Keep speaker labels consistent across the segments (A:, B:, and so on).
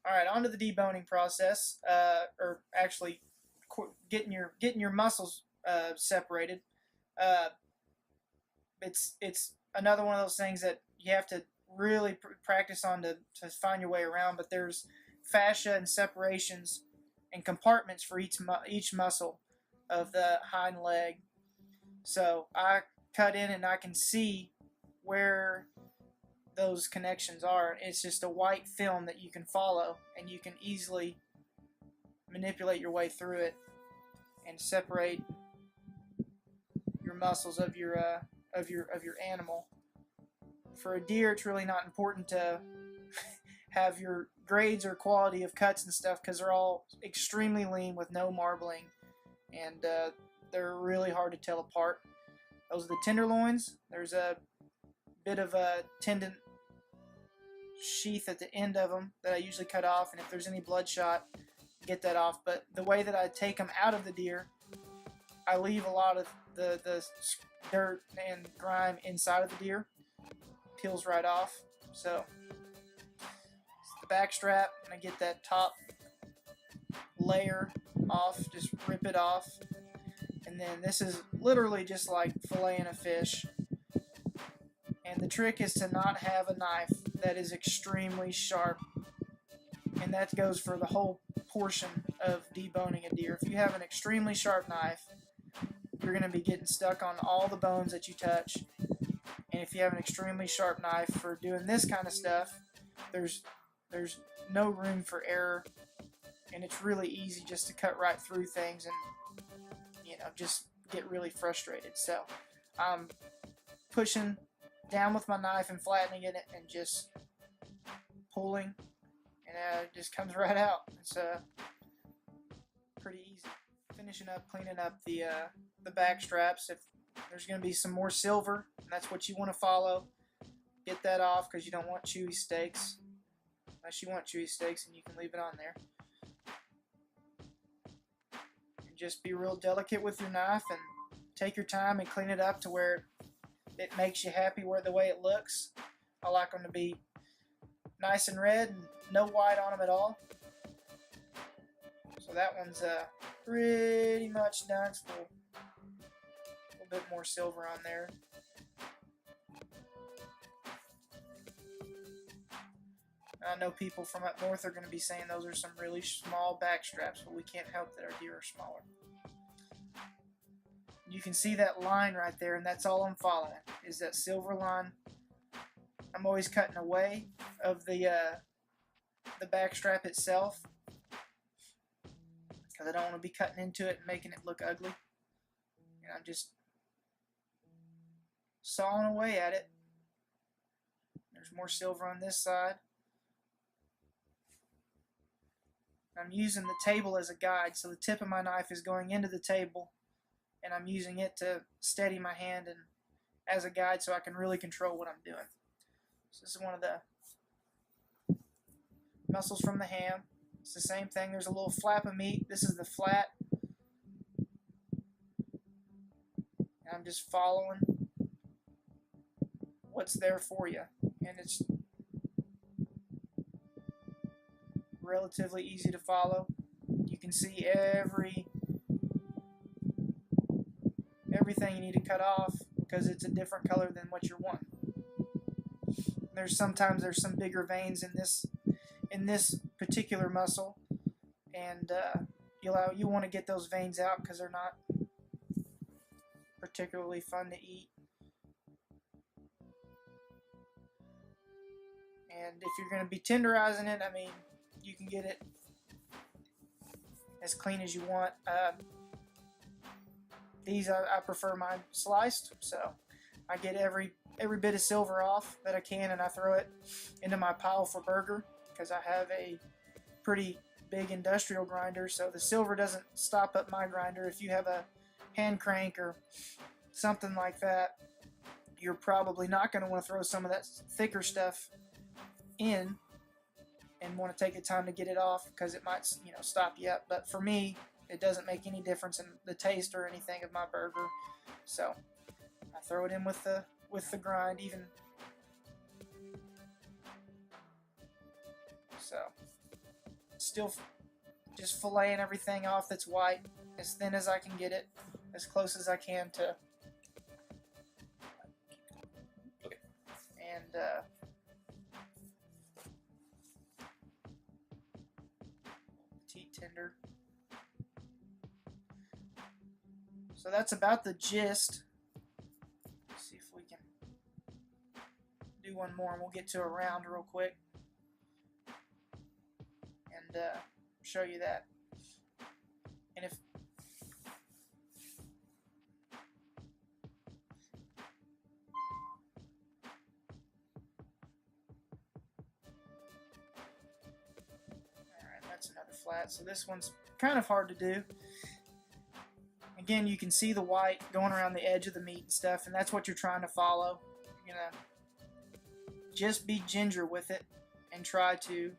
A: All right, on to the deboning process, or actually getting your muscles separated. Uh, it's another one of those things that you have to really practice on to find your way around. But there's fascia and separations and compartments for each muscle of the hind leg. So I cut in and I can see where those connections are. It's just a white film that you can follow, and you can easily manipulate your way through it and separate your muscles of your animal. For a deer, it's really not important to have your grades or quality of cuts and stuff because they're all extremely lean with no marbling, and they're really hard to tell apart. Those are the tenderloins. There's a bit of a tendon sheath at the end of them that I usually cut off, and if there's any bloodshot, get that off. But the way that I take them out of the deer, I leave a lot of the dirt and grime inside of the deer. Peels right off. So it's the back strap, and I get that top layer off, just rip it off. And then this is literally just like filleting a fish. And the trick is to not have a knife that is extremely sharp. And that goes for the whole portion of deboning a deer. If you have an extremely sharp knife, you're going to be getting stuck on all the bones that you touch. And if you have an extremely sharp knife for doing this kind of stuff, there's no room for error, and it's really easy just to cut right through things and just get really frustrated. So I'm pushing down with my knife and flattening it and just pulling, and it just comes right out. It's pretty easy. Finishing up, cleaning up the back straps. If there's going to be some more silver, and that's what you want to follow, get that off because you don't want chewy steaks. Unless you want chewy steaks, and you can leave it on there. And just be real delicate with your knife and take your time and clean it up to where it makes you happy where the way it looks. I like them to be nice and red and no white on them at all. So that one's pretty much done. It's a little bit more silver on there. I know people from up north are going to be saying those are some really small back straps, but we can't help that our deer are smaller. You can see that line right there, and that's all I'm following, is that silver line. I'm always cutting away of the back strap itself because I don't want to be cutting into it and making it look ugly. And I'm just sawing away at it. There's more silver on this side. I'm using the table as a guide, so the tip of my knife is going into the table, and I'm using it to steady my hand and as a guide so I can really control what I'm doing. So this is one of the muscles from the ham. It's the same thing. There's a little flap of meat. This is the flat. And I'm just following what's there for you. And it's relatively easy to follow. You can see everything you need to cut off because it's a different color than what you're wanting. Sometimes there's some bigger veins in this particular muscle, and you want to get those veins out because they're not particularly fun to eat. And if you're going to be tenderizing it, I mean, you can get it as clean as you want. These I prefer mine sliced, so I get every bit of silver off that I can, and I throw it into my pile for burger because I have a pretty big industrial grinder, so the silver doesn't stop up my grinder. If you have a hand crank or something like that, you're probably not going to want to throw some of that thicker stuff in and want to take the time to get it off because it might stop you up. But for me, it doesn't make any difference in the taste or anything of my burger, so I throw it in with the grind even. So Still just filleting everything off that's white, as thin as I can get it, as close as I can to.
B: Okay.
A: And petite tender. So that's about the gist. Let's see if we can do one more, and we'll get to a round real quick and show you that. And if alright, that's another flat. So this one's kind of hard to do. Again, you can see the white going around the edge of the meat and stuff, and that's what you're trying to follow. You're gonna just be ginger with it and try to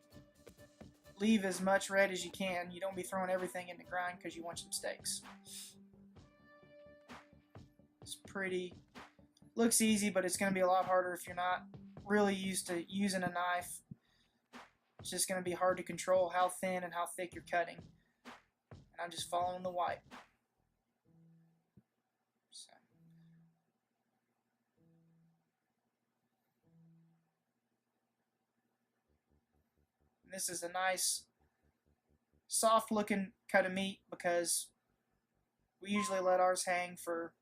A: leave as much red as you can. You don't be throwing everything in the grind because you want some steaks. It's pretty, looks easy, but it's going to be a lot harder if you're not really used to using a knife. It's just going to be hard to control how thin and how thick you're cutting. And I'm just following the white. So. This is a nice soft looking cut of meat because we usually let ours hang for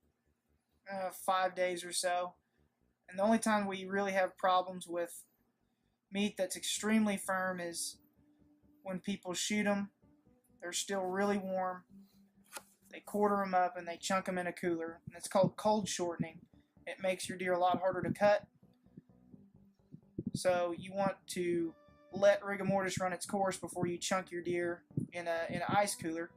A: 5 days or so. And the only time we really have problems with meat that's extremely firm is when people shoot them. They're still really warm. They quarter them up and they chunk them in a cooler. And it's called cold shortening. It makes your deer a lot harder to cut. So you want to let rigor mortis run its course before you chunk your deer in an ice cooler.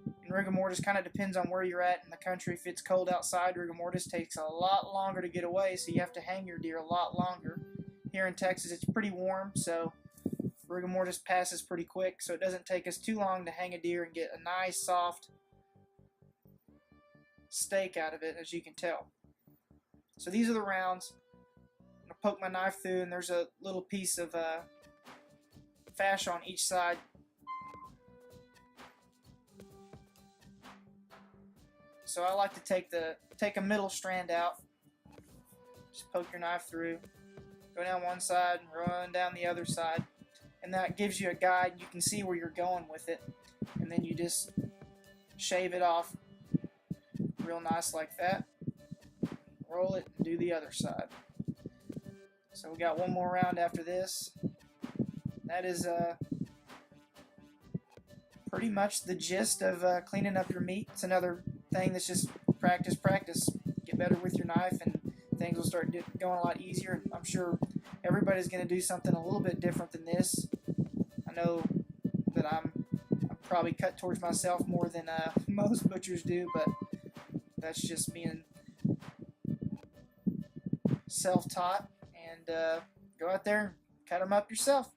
A: And rigor mortis kind of depends on where you're at in the country. If it's cold outside, rigor mortis takes a lot longer to get away, so you have to hang your deer a lot longer. Here in Texas, it's pretty warm, so rigor mortis passes pretty quick, so it doesn't take us too long to hang a deer and get a nice, soft steak out of it, as you can tell. So these are the rounds. I'm going to poke my knife through, and there's a little piece of fascia on each side. So I like to take a middle strand out. Just poke your knife through, go down one side and run down the other side, and that gives you a guide. You can see where you're going with it, and then you just shave it off real nice like that. Roll it and do the other side. So we got one more round after this. That is pretty much the gist of cleaning up your meat. It's another thing that's just practice. Get better with your knife and things will start going a lot easier. I'm sure everybody's going to do something a little bit different than this. I know that I'm probably cut towards myself more than most butchers do, but that's just being self-taught. And go out there and cut them up yourself.